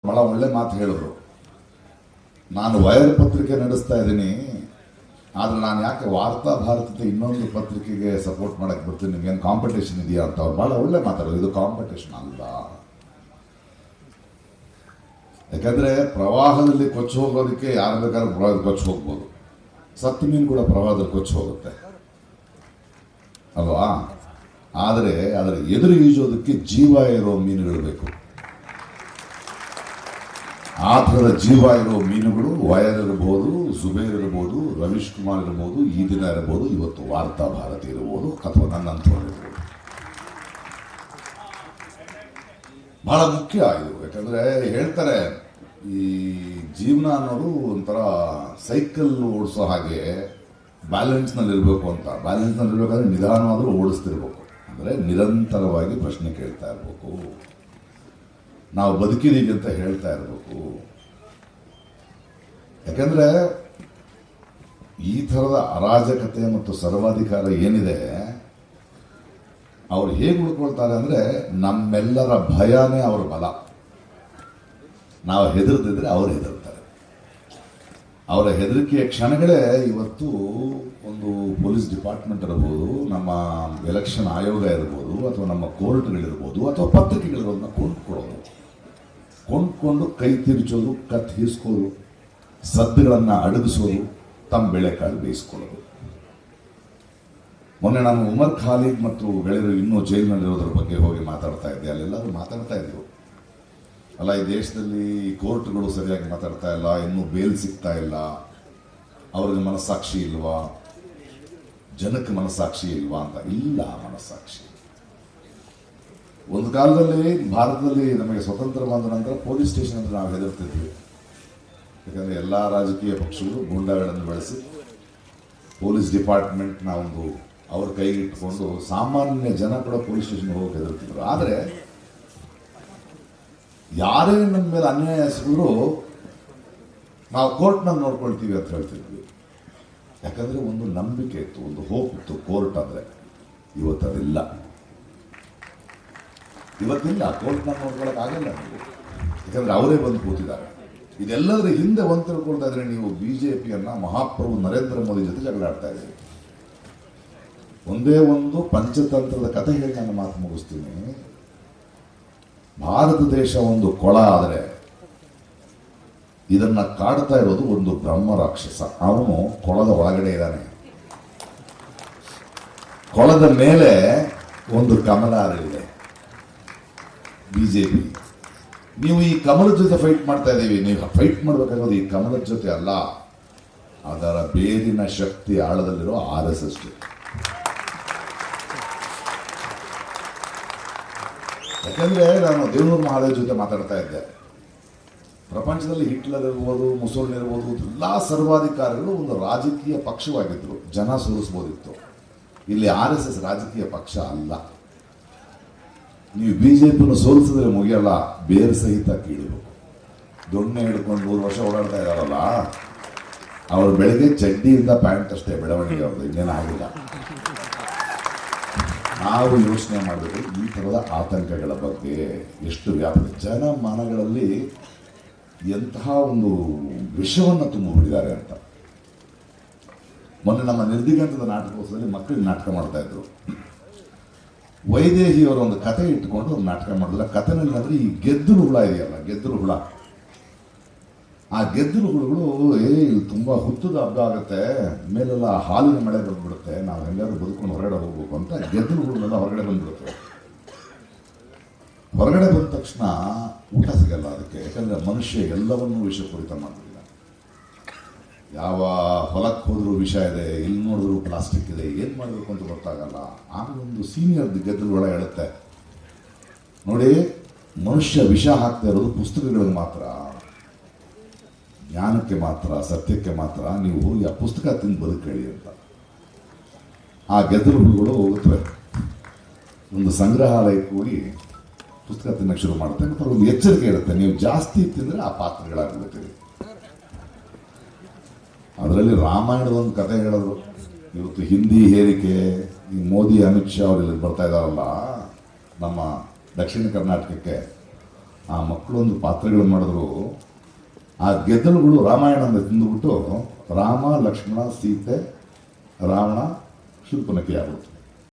ಬಹಳ ಒಳ್ಳೆ ಮಾತು ಹೇಳಿದ್ರು. ನಾನು ವೈರ್ ಪತ್ರಿಕೆ ನಡೆಸ್ತಾ ಇದ್ದೀನಿ, ಆದ್ರೆ ನಾನು ಯಾಕೆ ವಾರ್ತಾ ಭಾರತದ ಇನ್ನೊಂದು ಪತ್ರಿಕೆಗೆ ಸಪೋರ್ಟ್ ಮಾಡಕ್ಕೆ ಬರ್ತೀನಿ, ನಿಮ್ಗೇನು ಕಾಂಪಿಟೇಷನ್ ಇದೆಯಾ ಅಂತ ಅವ್ರು ಬಹಳ ಒಳ್ಳೆ ಮಾತಾಡೋದು. ಇದು ಕಾಂಪಿಟೇಷನ್ ಅಲ್ಲ. ಯಾಕಂದ್ರೆ ಪ್ರವಾಹದಲ್ಲಿ ಕೊಚ್ಚಿ ಹೋಗೋದಕ್ಕೆ ಯಾರು ಬೇಕಾದ್ರೂ ಪ್ರವಾಹದಲ್ಲಿ ಕೊಚ್ಚಿ ಹೋಗ್ಬೋದು. ಸತ್ತು ಮೀನು ಕೂಡ ಪ್ರವಾಹದಲ್ಲಿ ಕೊಚ್ಚಿ ಹೋಗುತ್ತೆ ಅಲ್ವಾ? ಆದರೆ ಅದರ ಎದುರು ಈಜೋದಕ್ಕೆ ಜೀವ ಇರೋ ಮೀನುಗಳು ಬೇಕು. ಆ ಥರದ ಜೀವ ಇರೋ ಮೀನುಗಳು ವಯರ್ ಇರ್ಬೋದು, ಜುಬೇರ್ ಇರ್ಬೋದು, ರವೀಶ್ ಕುಮಾರ್ ಇರ್ಬೋದು, ಈ ದಿನ ಇರ್ಬೋದು, ಇವತ್ತು ವಾರ್ತಾ ಭಾರತಿ ಇರ್ಬೋದು, ಅಥವಾ ನನ್ನಂಥವ್ರು ಇರ್ಬೋದು. ಬಹಳ ಮುಖ್ಯ ಇದು. ಯಾಕಂದ್ರೆ ಹೇಳ್ತಾರೆ ಈ ಜೀವನ ಅನ್ನೋದು ಒಂಥರ ಸೈಕಲ್ ಓಡಿಸೋ ಹಾಗೆ ಬ್ಯಾಲೆನ್ಸ್ನಲ್ಲಿ ಇರಬೇಕು ಅಂತ. ಬ್ಯಾಲೆನ್ಸ್ನಲ್ಲಿ ಇರಬೇಕಾದ್ರೆ ನಿಧಾನವಾದರೂ ಓಡಿಸ್ತಿರ್ಬೇಕು. ಅಂದರೆ ನಿರಂತರವಾಗಿ ಪ್ರಶ್ನೆ ಕೇಳ್ತಾ ಇರಬೇಕು, ನಾವು ಬದುಕಿದೀವಿ ಅಂತ ಹೇಳ್ತಾ ಇರಬೇಕು. ಯಾಕಂದ್ರೆ ಈ ಥರದ ಅರಾಜಕತೆ ಮತ್ತು ಸರ್ವಾಧಿಕಾರ ಏನಿದೆ, ಅವ್ರು ಹೇಗೆ ಉಳ್ಕೊಳ್ತಾರೆ ಅಂದರೆ ನಮ್ಮೆಲ್ಲರ ಭಯನೇ ಅವ್ರ ಬಲ. ನಾವು ಹೆದರ್ದಿದ್ರೆ ಅವ್ರು ಹೆದರ್ತಾರೆ. ಅವರ ಹೆದರಿಕೆಯ ಕ್ಷಣಗಳೇ ಇವತ್ತು ಒಂದು ಪೊಲೀಸ್ ಡಿಪಾರ್ಟ್ಮೆಂಟ್ ಇರ್ಬೋದು, ನಮ್ಮ ಎಲೆಕ್ಷನ್ ಆಯೋಗ ಇರ್ಬೋದು, ಅಥವಾ ನಮ್ಮ ಕೋರ್ಟ್ಗಳಿರ್ಬೋದು, ಅಥವಾ ಪತ್ರಿಕೆಗಳಿರೋದನ್ನ ಕೊಂಡ್ಕೊಂಡು ಕೈ ತಿರುಚೋದು, ಕತ್ ಹೀಸ್ಕೋದು, ಸದ್ದುಗಳನ್ನು ಅಡಗಿಸೋದು, ತಮ್ಮ ಬೆಳೆಕಾಳು ಬೇಯಿಸ್ಕೊಳ್ಳೋದು. ಮೊನ್ನೆ ನಾನು ಉಮರ್ ಖಾಲಿದ್ ಮತ್ತು ಗೆಳೆಯರು ಇನ್ನೂ ಜೈಲಿನಲ್ಲಿರೋದ್ರ ಬಗ್ಗೆ ಹೋಗಿ ಮಾತಾಡ್ತಾ ಇದ್ದೆ. ಅಲ್ಲೆಲ್ಲರೂ ಮಾತಾಡ್ತಾ ಇದ್ರು, ಅಲ್ಲ ಈ ದೇಶದಲ್ಲಿ ಕೋರ್ಟ್ಗಳು ಸರಿಯಾಗಿ ಮಾತಾಡ್ತಾ ಇಲ್ಲ, ಇನ್ನೂ ಬೇಲ್ ಸಿಗ್ತಾ ಇಲ್ಲ, ಅವ್ರಿಗೆ ಮನಸ್ಸಾಕ್ಷಿ ಇಲ್ವಾ, ಜನಕ್ಕೆ ಮನಸ್ಸಾಕ್ಷಿ ಇಲ್ವಾ ಅಂತ. ಇಲ್ಲ, ಮನಸ್ಸಾಕ್ಷಿ. ಒಂದು ಕಾಲದಲ್ಲಿ ಭಾರತದಲ್ಲಿ ನಮಗೆ ಸ್ವತಂತ್ರ ಬಂದ ನಂತರ ಪೊಲೀಸ್ ಸ್ಟೇಷನ್ ಅಂತ ನಾವು ಹೆದರ್ತಿದ್ವಿ. ಯಾಕಂದರೆ ಎಲ್ಲ ರಾಜಕೀಯ ಪಕ್ಷಗಳು ಗೂಂಡಾಗಳನ್ನು ಬೆಳೆಸಿ ಪೊಲೀಸ್ ಡಿಪಾರ್ಟ್ಮೆಂಟ್ನ ಒಂದು ಅವ್ರ ಕೈಗೆ ಇಟ್ಕೊಂಡು ಸಾಮಾನ್ಯ ಜನ ಕೂಡ ಪೊಲೀಸ್ ಸ್ಟೇಷನ್ಗೆ ಹೋಗಿ ಹೆದರ್ತಿದ್ರು. ಆದರೆ ಯಾರೇ ನಮ್ಮ ಮೇಲೆ ಅನ್ಯಾಯ ಎಸಗಿದ್ರು ನಾವು ಕೋರ್ಟ್ನಲ್ಲಿ ನೋಡ್ಕೊಳ್ತೀವಿ ಅಂತ ಹೇಳ್ತಿದ್ವಿ. ಯಾಕಂದರೆ ಒಂದು ನಂಬಿಕೆ ಇತ್ತು, ಒಂದು ಹೋಪ್ ಇತ್ತು ಕೋರ್ಟ್ ಅಂದರೆ. ಇವತ್ತದಿಲ್ಲ. ಕೋರ್ಟ್ನಲ್ಲಿ ನೋಡ್ಕೊಳ್ಳೋಕ್ಕಾಗಲ್ಲ ನೀವು, ಯಾಕಂದರೆ ಅವರೇ ಬಂದು ಕೂತಿದ್ದಾರೆ. ಇದೆಲ್ಲದರ ಹಿಂದೆ ಒಂದು ತಿಳ್ಕೊಳ್ತಾ ಇದ್ರೆ ನೀವು ಬಿಜೆಪಿಯನ್ನ ಮಹಾಪ್ರಭು ನರೇಂದ್ರ ಮೋದಿ ಜೊತೆ ಜಗಳಾಡ್ತಾ ಇದ್ದೀರಿ. ಒಂದೇ ಒಂದು ಪಂಚತಂತ್ರದ ಕಥೆ ಹೇಳಿ ನಾನು ಮಾತು ಮುಗಿಸ್ತೀನಿ. ಭಾರತ ದೇಶ ಒಂದು ಕೊಳ ಆದರೆ ಇದನ್ನ ಕಾಡ್ತಾ ಇರೋದು ಒಂದು ಬ್ರಹ್ಮ ರಾಕ್ಷಸ. ಅವನು ಕೊಳದ ಒಳಗಡೆ ಇದ್ದಾನೆ. ಕೊಳದ ಮೇಲೆ ಒಂದು ಕಮಲ ಅರಳಿದೆ, ಬಿಜೆಪಿ. ನೀವು ಈ ಕಮಲದ ಜೊತೆ ಫೈಟ್ ಮಾಡ್ತಾ ಇದ್ದೀವಿ. ನೀವು ಫೈಟ್ ಮಾಡಬೇಕಾಗೋದು ಈ ಕಮಲದ ಜೊತೆ ಅಲ್ಲ, ಅದರ ಬೇರಿನ ಶಕ್ತಿ ಆಳದಲ್ಲಿರೋ RSS. ಯಾಕಂದ್ರೆ ನಾನು ದೇವನೂರು ಮಹಾದೇವ್ ಜೊತೆ ಮಾತಾಡ್ತಾ ಇದ್ದೆ. ಪ್ರಪಂಚದಲ್ಲಿ ಹಿಟ್ಲರ್ ಇರ್ಬೋದು, ಮುಸೋಲಿನಿ ಇರ್ಬೋದು, ಎಲ್ಲ ಸರ್ವಾಧಿಕಾರಿಗಳು ಒಂದು ರಾಜಕೀಯ ಪಕ್ಷವಾಗಿದ್ರು, ಜನ ಸೋಲಿಸ್ಬೋದಿತ್ತು. ಇಲ್ಲಿ RSS ರಾಜಕೀಯ ಪಕ್ಷ ಅಲ್ಲ. ನೀವು ಬಿಜೆಪಿಯನ್ನು ಸೋಲಿಸಿದ್ರೆ ಮುಗಿಯಲ್ಲ, ಬೇರೆ ಸಹಿತ ಕೀಳಬೇಕು. ದೊಣ್ಣೆ ಹಿಡ್ಕೊಂಡು 100 ವರ್ಷ ಓಡಾಡ್ತಾ ಇದ್ದಾರಲ್ಲ, ಅವರು ಬೆಳಗ್ಗೆ ಚಡ್ಡಿಯಿಂದ ಪ್ಯಾಂಟ್ ಅಷ್ಟೇ ಬೆಳವಣಿಗೆ, ಅವ್ರದ್ದು ಇನ್ನೇನಾಗಿಲ್ಲ. ನಾವು ಯೋಚನೆ ಮಾಡಬೇಕು ಈ ಥರದ ಆತಂಕಗಳ ಬಗ್ಗೆ. ಎಷ್ಟು ವ್ಯಾಪಕ ಜನಮಾನಗಳಲ್ಲಿ ಎಂತಹ ಒಂದು ವಿಷವನ್ನು ತುಂಬಿಬಿಟ್ಟಿದ್ದಾರೆ ಅಂತ. ಮೊನ್ನೆ ನಮ್ಮ ನಿರ್ದಿಗಂತದ ನಾಟಕೋತ್ಸವದಲ್ಲಿ ಮಕ್ಕಳಿಗೆ ನಾಟಕ ಮಾಡ್ತಾ ಇದ್ರು. ವೈದೇಹಿಯವರ ಒಂದು ಕತೆ ಇಟ್ಕೊಂಡು ಒಂದು ನಾಟಕ ಮಾಡಿದ್ರೆ, ಕಥೆನಲ್ಲಿ ಅಂದ್ರೆ ಈ ಗೆದ್ದಲು ಹುಳ ಇದೆಯಲ್ಲ, ಗೆದ್ದಲು ಹುಳ, ಆ ಗೆದ್ದಲು ಹುಳುಗಳು ಇಲ್ಲಿ ತುಂಬಾ ಹುತ್ತದ ಹಬ್ಬ ಆಗುತ್ತೆ, ಮೇಲೆಲ್ಲ ಹಾಲಿನ ಮಳೆ ಬಂದ್ಬಿಡುತ್ತೆ, ನಾವು ಎಲ್ಲರೂ ಬದುಕೊಂಡು ಹೊರಗಡೆ ಹೋಗ್ಬೇಕು ಅಂತ ಗೆದ್ದಲು ಹುಳುಗಳೆಲ್ಲ ಹೊರಗಡೆ ಬಂದ್ಬಿಡುತ್ತೆ. ಹೊರಗಡೆ ಬಂದ ತಕ್ಷಣ ಊಟ ಸಿಗಲ್ಲ ಅದಕ್ಕೆ. ಯಾಕಂದ್ರೆ ಮನುಷ್ಯ ಎಲ್ಲವನ್ನೂ ವಿಷಪೂರಿತ ಮಾಡಲಿಲ್ಲ. ಯಾವ ಹೊಲಕ್ಕೆ ಹೋದ್ರೂ ವಿಷ ಇದೆ, ಎಲ್ಲಿ ನೋಡಿದ್ರು ಪ್ಲಾಸ್ಟಿಕ್ ಇದೆ, ಏನ್ ಮಾಡಬೇಕು ಅಂತ ಗೊತ್ತಾಗಲ್ಲ. ಆಮೇಲೆ ಒಂದು ಸೀನಿಯರ್ ಗೆದ್ದಲುಗಳ ಹೇಳುತ್ತೆ, ನೋಡಿ ಮನುಷ್ಯ ವಿಷ ಹಾಕ್ತಾ ಇರೋದು ಪುಸ್ತಕಗಳಿಗೆ ಮಾತ್ರ, ಜ್ಞಾನಕ್ಕೆ ಮಾತ್ರ, ಸತ್ಯಕ್ಕೆ ಮಾತ್ರ. ನೀವು ಹೋಗಿ ಆ ಪುಸ್ತಕ ತಿಂದು ಬದುಕೇಳಿ ಅಂತ. ಆ ಗೆದ್ದಲು ಹುಳುಗಳು ಹೋಗುತ್ತವೆ, ಒಂದು ಸಂಗ್ರಹಾಲಯಕ್ಕೆ ಹೋಗಿ ಪುಸ್ತಕ ತಿನ್ನಕ್ಕೆ ಶುರು ಮಾಡುತ್ತೆ. ಮತ್ತು ಒಂದು ಎಚ್ಚರಿಕೆ ಇರುತ್ತೆ, ನೀವು ಜಾಸ್ತಿ ತಿಂದರೆ ಆ ಪಾತ್ರಗಳಾಗ್ಬಿಡ್ತೀವಿ. ಅದರಲ್ಲಿ ರಾಮಾಯಣದ ಒಂದು ಕಥೆ ಹೇಳಿದ್ರು. ಇವತ್ತು ಹಿಂದಿ ಹೇರಿಕೆ, ಈ ಮೋದಿ ಅಮಿತ್ ಶಾ ಅವರೆಲ್ಲ ಬರ್ತಾ ಇದ್ದಾರಲ್ಲ ನಮ್ಮ ದಕ್ಷಿಣ ಕರ್ನಾಟಕಕ್ಕೆ, ಆ ಮಕ್ಕಳೊಂದು ಪಾತ್ರಗಳು ಮಾಡಿದ್ರು, ಆ ಗೆದ್ದಲುಗಳು ರಾಮಾಯಣದಿಂದ ತಿಂದುಬಿಟ್ಟು ರಾಮ ಲಕ್ಷ್ಮಣ ಸೀತೆ ರಾವಣ ಶೂರ್ಪನಖಿ ಆಗುತ್ತೆ.